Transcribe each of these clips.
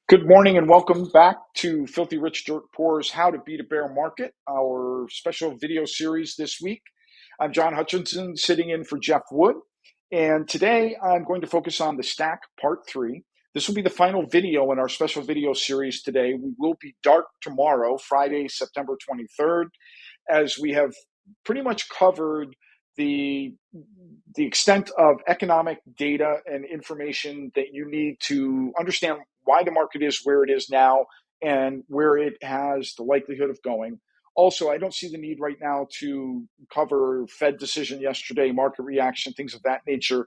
Good morning and welcome back to Filthy Rich Dirt Poor's How to Beat a Bear Market, our special video series this week. I'm John Hutchinson sitting in for Jeff Wood, and today I'm going to focus on the stack part 3. This will be the final video in our special video series today. We will be dark tomorrow, Friday, September 23rd, as we have pretty much covered the extent of economic data and information that you need to understand why the market is where it is now and where it has the likelihood of going. Also, I don't see the need right now to cover Fed decision yesterday, market reaction, things of that nature,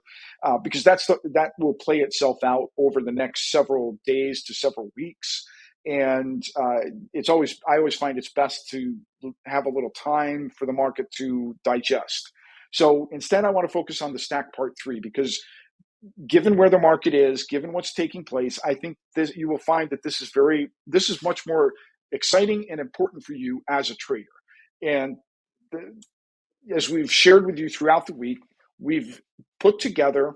because that will play itself out over the next several days to several weeks. And I always find it's best to have a little time for the market to digest. So instead, I want to focus on the stack part 3 because given where the market is, given what's taking place, I think you will find that this is much more exciting and important for you as a trader. And as we've shared with you throughout the week, we've put together,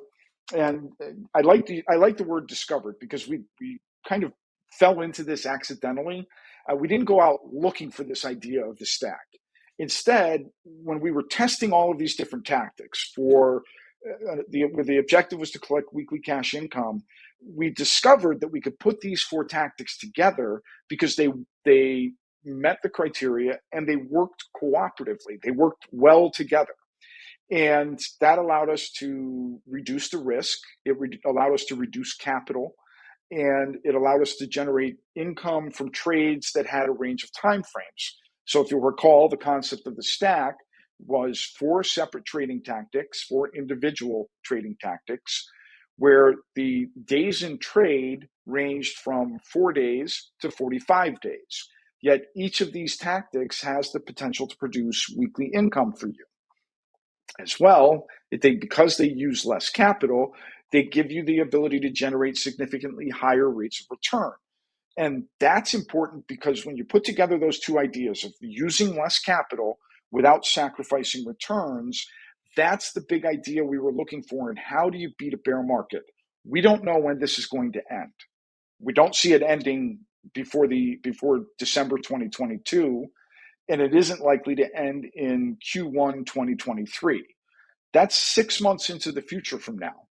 and I like the word discovered because we kind of fell into this accidentally. We didn't go out looking for this idea of the stack. Instead, when we were testing all of these different tactics where the objective was to collect weekly cash income, we discovered that we could put these 4 tactics together because they met the criteria and they worked cooperatively. They worked well together. And that allowed us to reduce the risk. It allowed us to reduce capital. And it allowed us to generate income from trades that had a range of time frames. So if you'll recall, the concept of the stack was 4 separate trading tactics, 4 individual trading tactics, where the days in trade ranged from 4 days to 45 days. Yet each of these tactics has the potential to produce weekly income for you. As well, because they use less capital, they give you the ability to generate significantly higher rates of return. And that's important because when you put together those 2 ideas of using less capital without sacrificing returns, that's the big idea we were looking for. And how do you beat a bear market? We don't know when this is going to end. We don't see it ending before December 2022, and it isn't likely to end in Q1 2023. That's 6 months into the future from now.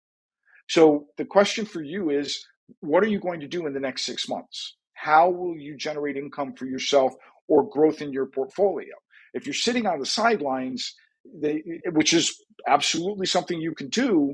So the question for you is, what are you going to do in the next 6 months? How will you generate income for yourself or growth in your portfolio? If you're sitting on the sidelines, which is absolutely something you can do,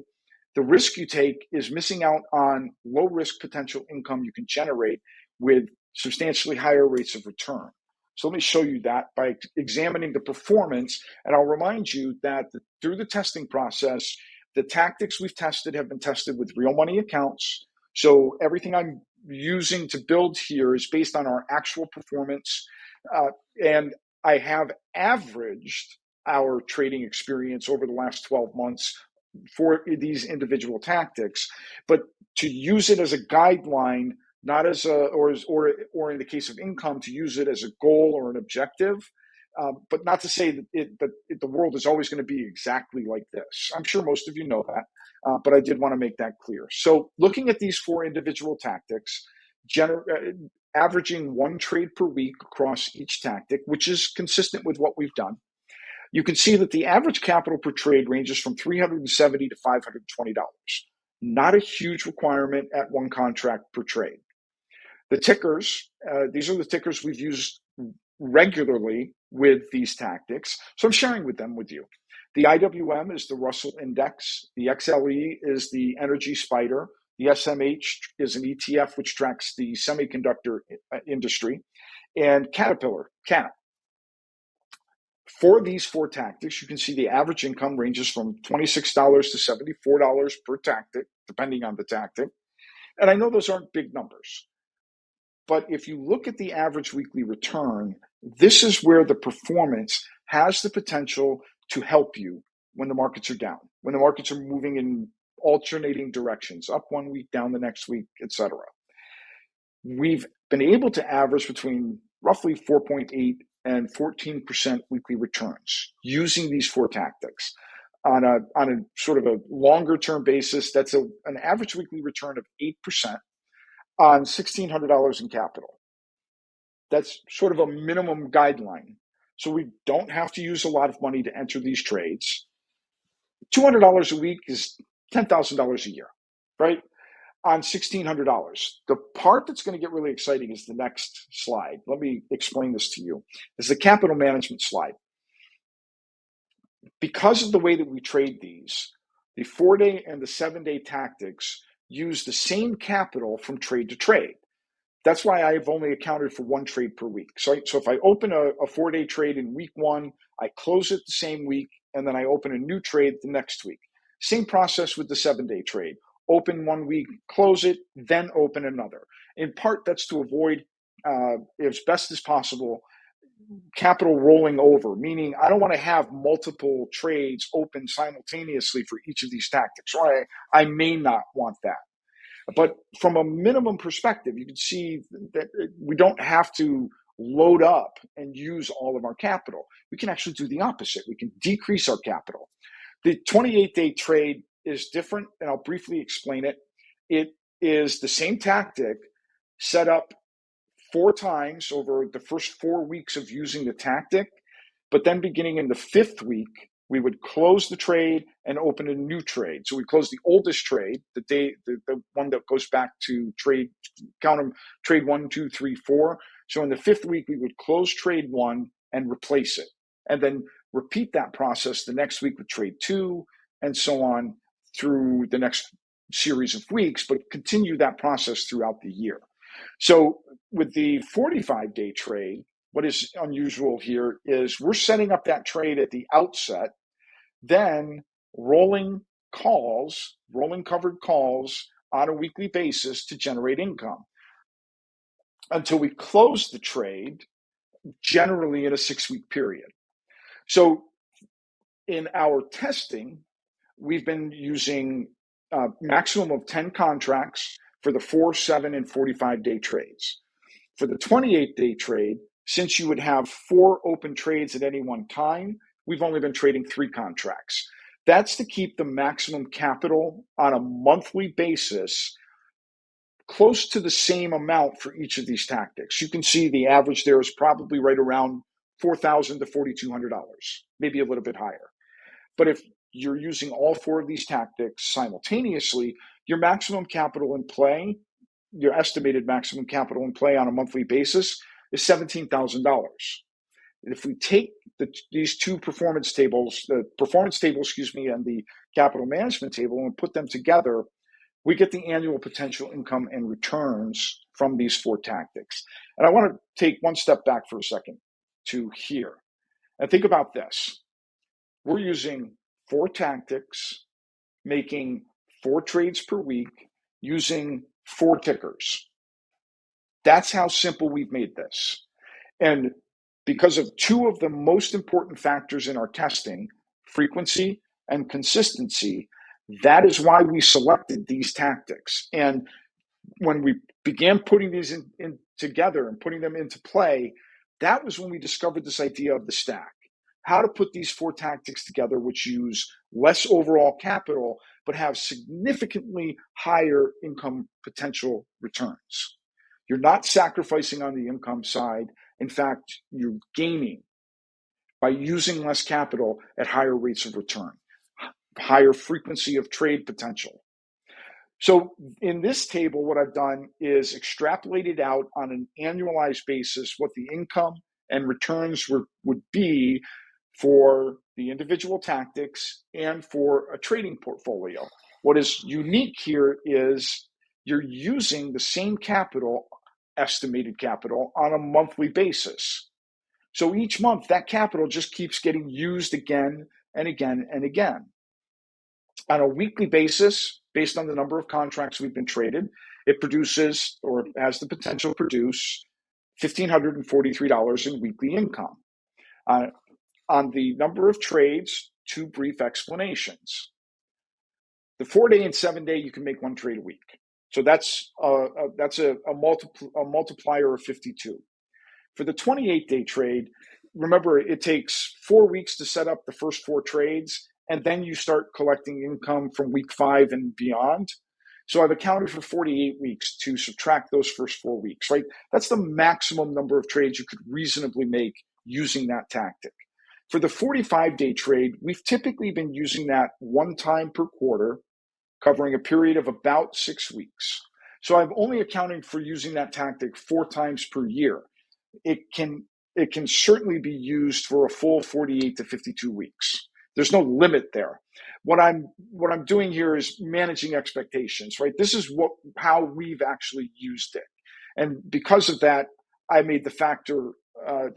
the risk you take is missing out on low risk potential income you can generate with substantially higher rates of return. So let me show you that by examining the performance. And I'll remind you that through the testing process, the tactics we've tested have been tested with real money accounts. So everything I'm using to build here is based on our actual performance. And I have averaged our trading experience over the last 12 months for these individual tactics, but to use it as a guideline, not as or in the case of income, to use it as a goal or an objective, but not to say that the world is always going to be exactly like this. I'm sure most of you know that, but I did want to make that clear. So looking at these 4 individual tactics, averaging 1 trade per week across each tactic, which is consistent with what we've done, you can see that the average capital per trade ranges from $370 to $520. Not a huge requirement at 1 contract per trade. The tickers, these are the tickers we've used regularly with these tactics, so I'm sharing them with you. The IWM is the Russell Index. The XLE is the Energy Spider. The SMH is an ETF which tracks the semiconductor industry. And Caterpillar, CAT. For these 4 tactics, you can see the average income ranges from $26 to $74 per tactic, depending on the tactic. And I know those aren't big numbers, but if you look at the average weekly return, this is where the performance has the potential to help you when the markets are down, when the markets are moving in alternating directions, up 1 week, down the next week, etc. We've been able to average between roughly 4.8 and 14% weekly returns using these 4 tactics. On a sort of a longer term basis, that's an average weekly return of 8%. on $1,600 in capital. That's sort of a minimum guideline. So we don't have to use a lot of money to enter these trades. $200 a week is $10,000 a year, right? On $1,600. The part that's going to get really exciting is the next slide. Let me explain this to you. This is the capital management slide. Because of the way that we trade these, the 4-day and the 7-day tactics use the same capital from trade to trade. That's why I've only accounted for one trade per week. So if I open a 4-day trade in week 1, I close it the same week, and then I open a new trade the next week. Same process with the 7-day trade. Open 1 week, close it, then open another. In part, that's to avoid, as best as possible, capital rolling over, meaning I don't want to have multiple trades open simultaneously for each of these tactics, or I may not want that. But from a minimum perspective, you can see that we don't have to load up and use all of our capital. We can actually do the opposite. We can decrease our capital. The 28-day trade is different, and I'll briefly explain it. It is the same tactic set up 4 times over the first 4 weeks of using the tactic, but then beginning in the 5th week, we would close the trade and open a new trade. So we close the oldest trade, the one that goes back to trade, count them, trade 1, 2, 3, 4. So in the 5th week, we would close trade 1 and replace it, and then repeat that process the next week with trade 2, and so on through the next series of weeks, but continue that process throughout the year. So with the 45-day trade, what is unusual here is we're setting up that trade at the outset, then rolling covered calls on a weekly basis to generate income until we close the trade, generally in a 6-week period. So in our testing, we've been using a maximum of 10 contracts for the 4, 7, and 45-day trades. For the 28-day trade, since you would have 4 open trades at any one time, we've only been trading 3 contracts. That's to keep the maximum capital on a monthly basis close to the same amount for each of these tactics. You can see the average there is probably right around $4,000 to $4,200, maybe a little bit higher. But if you're using all 4 of these tactics simultaneously, your maximum capital in play, your estimated maximum capital in play on a monthly basis is $17,000. If we take these 2 performance tables, the performance table, and the capital management table, and put them together, we get the annual potential income and returns from these 4 tactics. And I want to take one step back for a second to here. And think about this. We're using 4 tactics, making 4 trades per week, using 4 tickers. That's how simple we've made this. And because of 2 of the most important factors in our testing, frequency and consistency, that is why we selected these tactics. And when we began putting these in together and putting them into play, that was when we discovered this idea of the stack. How to put these 4 tactics together, which use less overall capital, but have significantly higher income potential returns. You're not sacrificing on the income side. In fact, you're gaining by using less capital at higher rates of return, higher frequency of trade potential. So in this table, what I've done is extrapolated out on an annualized basis what the income and returns would be for the individual tactics and for a trading portfolio. What is unique here is you're using the same capital, estimated capital, on a monthly basis. So each month, that capital just keeps getting used again and again and again. On a weekly basis, based on the number of contracts we've been traded, it produces, or has the potential to produce, $1,543 in weekly income. On the number of trades, 2 brief explanations. The 4-day and 7-day, you can make 1 trade a week. So that's a multiplier of 52. For the 28-day trade, remember, it takes 4 weeks to set up the first 4 trades, and then you start collecting income from week 5 and beyond. So I've accounted for 48 weeks to subtract those first 4 weeks, right? That's the maximum number of trades you could reasonably make using that tactic. For the 45-day trade, we've typically been using that one time per quarter, covering a period of about 6 weeks. So I'm only accounting for using that tactic 4 times per year. It can certainly be used for a full 48 to 52 weeks. There's no limit there. What I'm doing here is managing expectations, right? This is how we've actually used it. And because of that, I made the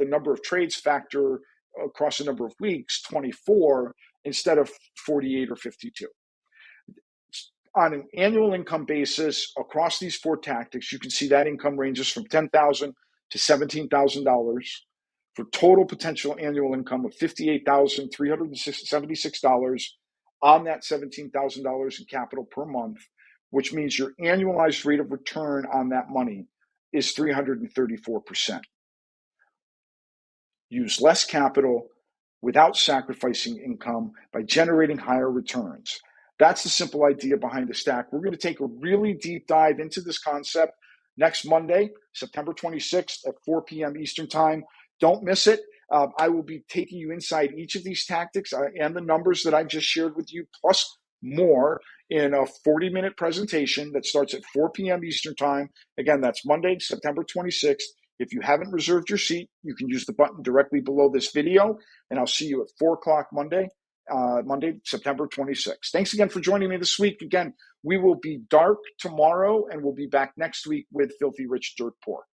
number of trades factor across a number of weeks, 24 instead of 48 or 52. On an annual income basis across these 4 tactics, you can see that income ranges from $10,000 to $17,000 for total potential annual income of $58,376 on that $17,000 in capital per month, which means your annualized rate of return on that money is 334%. Use less capital without sacrificing income by generating higher returns. That's the simple idea behind the stack. We're going to take a really deep dive into this concept next Monday, September 26th at 4 p.m. Eastern Time. Don't miss it. I will be taking you inside each of these tactics and the numbers that I just shared with you, plus more, in a 40-minute presentation that starts at 4 p.m. Eastern Time. Again, that's Monday, September 26th. If you haven't reserved your seat, you can use the button directly below this video, and I'll see you at 4 o'clock Monday, September 26th. Thanks again for joining me this week. Again, we will be dark tomorrow, and we'll be back next week with Filthy Rich Dirt Poor.